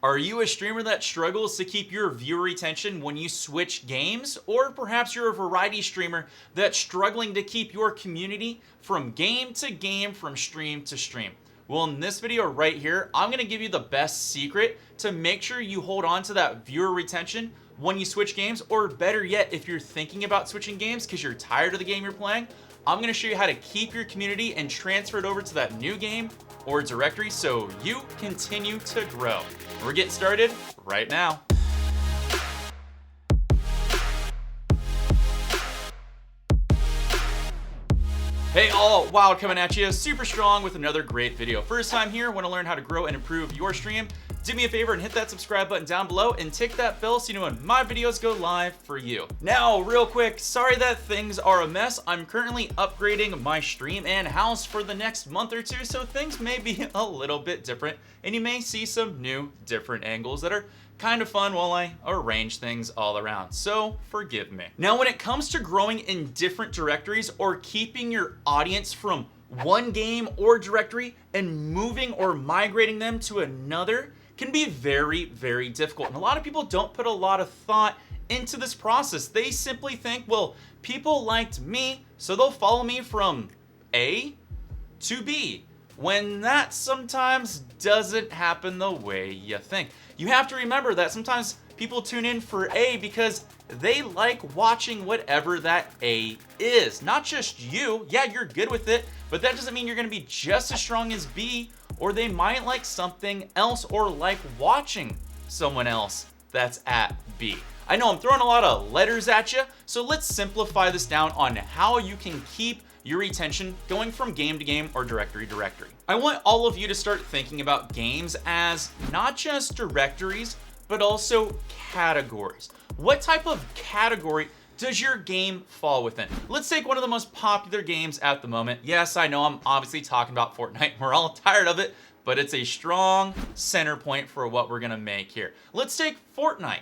Are you a streamer that struggles to keep your viewer retention when you switch games? Or perhaps you're a variety streamer that's struggling to keep your community from game to game, from stream to stream? Well, in this video right here, I'm going to give you the best secret to make sure you hold on to that viewer retention when you switch games, or better yet, if you're thinking about switching games because you're tired of the game you're playing, I'm going to show you how to keep your community and transfer it over to that new game or directory so you continue to grow. We're getting started right now. Hey all, Wild coming at you, super strong with another great video. First time here, want to learn how to grow and improve your stream? Do me a favor and hit that subscribe button down below and tick that bell so you know when my videos go live for you. Now, real quick, sorry that things are a mess. I'm currently upgrading my stream and house for the next month or two, so things may be a little bit different and you may see some new different angles that are kind of fun while I arrange things all around, so forgive me. Now, when it comes to growing in different directories or keeping your audience from one game or directory and moving or migrating them to another can be very, very difficult. And a lot of people don't put a lot of thought into this process. They simply think, well, people liked me, so they'll follow me from A to B, when that sometimes doesn't happen the way you think. You have to remember that sometimes people tune in for A because they like watching whatever that A is. Not just you. Yeah, you're good with it, but that doesn't mean you're going to be just as strong as B, or they might like something else or like watching someone else that's at B. I know I'm throwing a lot of letters at you, so let's simplify this down on how you can keep your retention going from game to game or directory to directory. I want all of you to start thinking about games as not just directories, but also categories. What type of category does your game fall within? Let's take one of the most popular games at the moment. Yes, I know I'm obviously talking about Fortnite. We're all tired of it, but it's a strong center point for what we're gonna make here. Let's take Fortnite.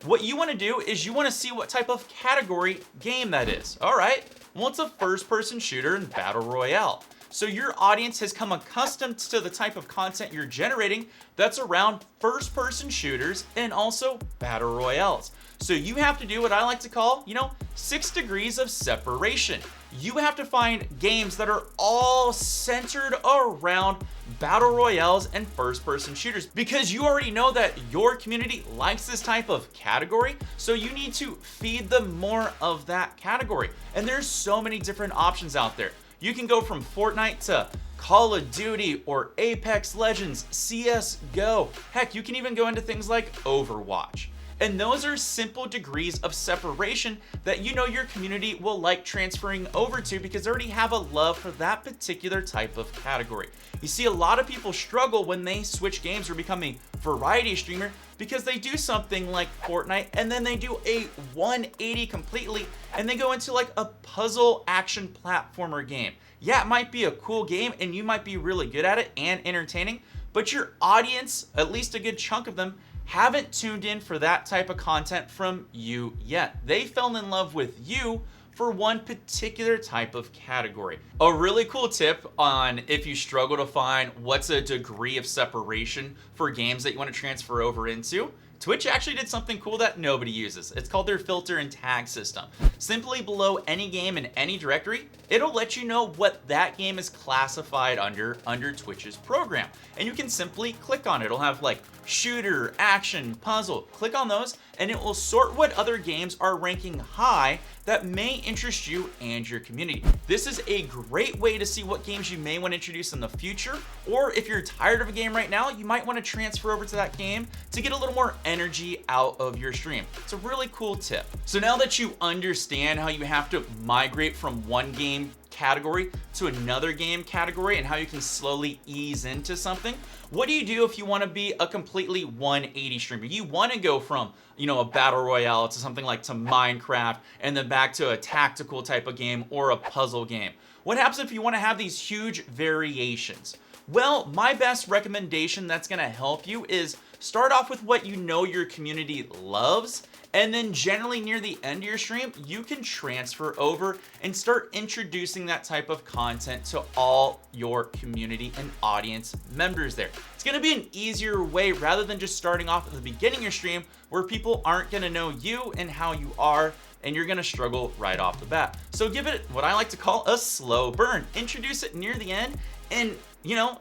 What you wanna do is you wanna see what type of category game that is. All right, well, it's a first-person shooter and battle royale. So your audience has come accustomed to the type of content you're generating that's around first-person shooters and also battle royales. So you have to do what I like to call, 6 degrees of separation. You have to find games that are all centered around battle royales and first-person shooters, because you already know that your community likes this type of category, so you need to feed them more of that category. And there's so many different options out there. You can go from Fortnite to Call of Duty or Apex Legends, CSGO. Heck, you can even go into things like Overwatch. And those are simple degrees of separation that you know your community will like transferring over to because they already have a love for that particular type of category. You see, a lot of people struggle when they switch games or become a variety streamer because they do something like Fortnite and then they do a 180 completely and they go into like a puzzle action platformer game. Yeah, it might be a cool game and you might be really good at it and entertaining, but your audience, at least a good chunk of them, haven't tuned in for that type of content from you yet. They fell in love with you for one particular type of category. A really cool tip on if you struggle to find what's a degree of separation for games that you want to transfer over into, Twitch actually did something cool that nobody uses. It's called their filter and tag system. Simply below any game in any directory, it'll let you know what that game is classified under Twitch's program. And you can simply click on it. It'll have like shooter, action, puzzle. Click on those and it will sort what other games are ranking high that may interest you and your community. This is a great way to see what games you may want to introduce in the future, or if you're tired of a game right now, you might want to transfer over to that game to get a little more energy out of your stream. It's a really cool tip. So now that you understand how you have to migrate from one game category to another game category and how you can slowly ease into something, what do you do if you want to be a completely 180 streamer? You want to go from, a battle royale to something like to Minecraft and then back to a tactical type of game or a puzzle game. What happens if you want to have these huge variations? Well, my best recommendation that's going to help you is start off with what you know your community loves, and then generally near the end of your stream, you can transfer over and start introducing that type of content to all your community and audience members there. It's gonna be an easier way rather than just starting off at the beginning of your stream where people aren't gonna know you and how you are, and you're gonna struggle right off the bat. So give it what I like to call a slow burn. Introduce it near the end and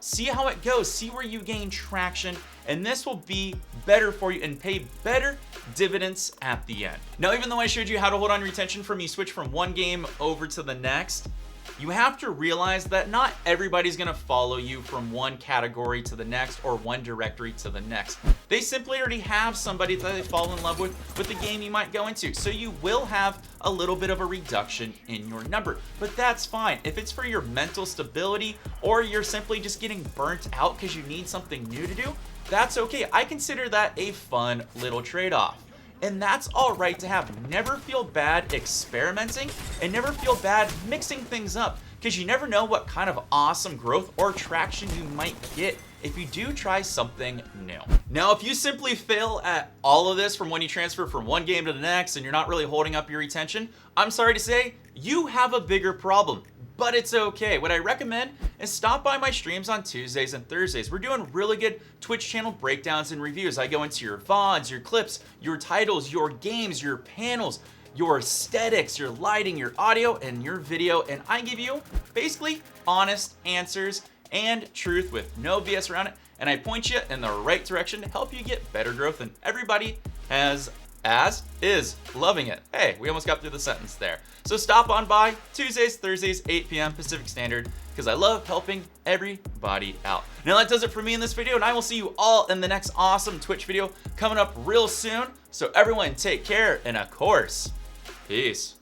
see how it goes, see where you gain traction, and this will be better for you and pay better dividends at the end. Now, even though I showed you how to hold on your retention from you switch from one game over to the next, you have to realize that not everybody's gonna follow you from one category to the next or one directory to the next. They simply already have somebody that they fall in love with the game you might go into. So you will have a little bit of a reduction in your number, but that's fine. If it's for your mental stability or you're simply just getting burnt out because you need something new to do, that's okay. I consider that a fun little trade-off. And that's all right to have. Never feel bad experimenting and never feel bad mixing things up, because you never know what kind of awesome growth or traction you might get if you do try something new. Now, if you simply fail at all of this from when you transfer from one game to the next and you're not really holding up your retention, I'm sorry to say, you have a bigger problem. But it's okay. What I recommend is stop by my streams on Tuesdays and Thursdays. We're doing really good Twitch channel breakdowns and reviews. I go into your VODs, your clips, your titles, your games, your panels, your aesthetics, your lighting, your audio, and your video, and I give you basically honest answers and truth with no BS around it, and I point you in the right direction to help you get better growth, and everybody is loving it. Hey, we almost got through the sentence there. So stop on by Tuesdays, Thursdays, 8 p.m. Pacific Standard, because I love helping everybody out. Now that does it for me in this video, and I will see you all in the next awesome Twitch video coming up real soon. So everyone take care, and of course, peace.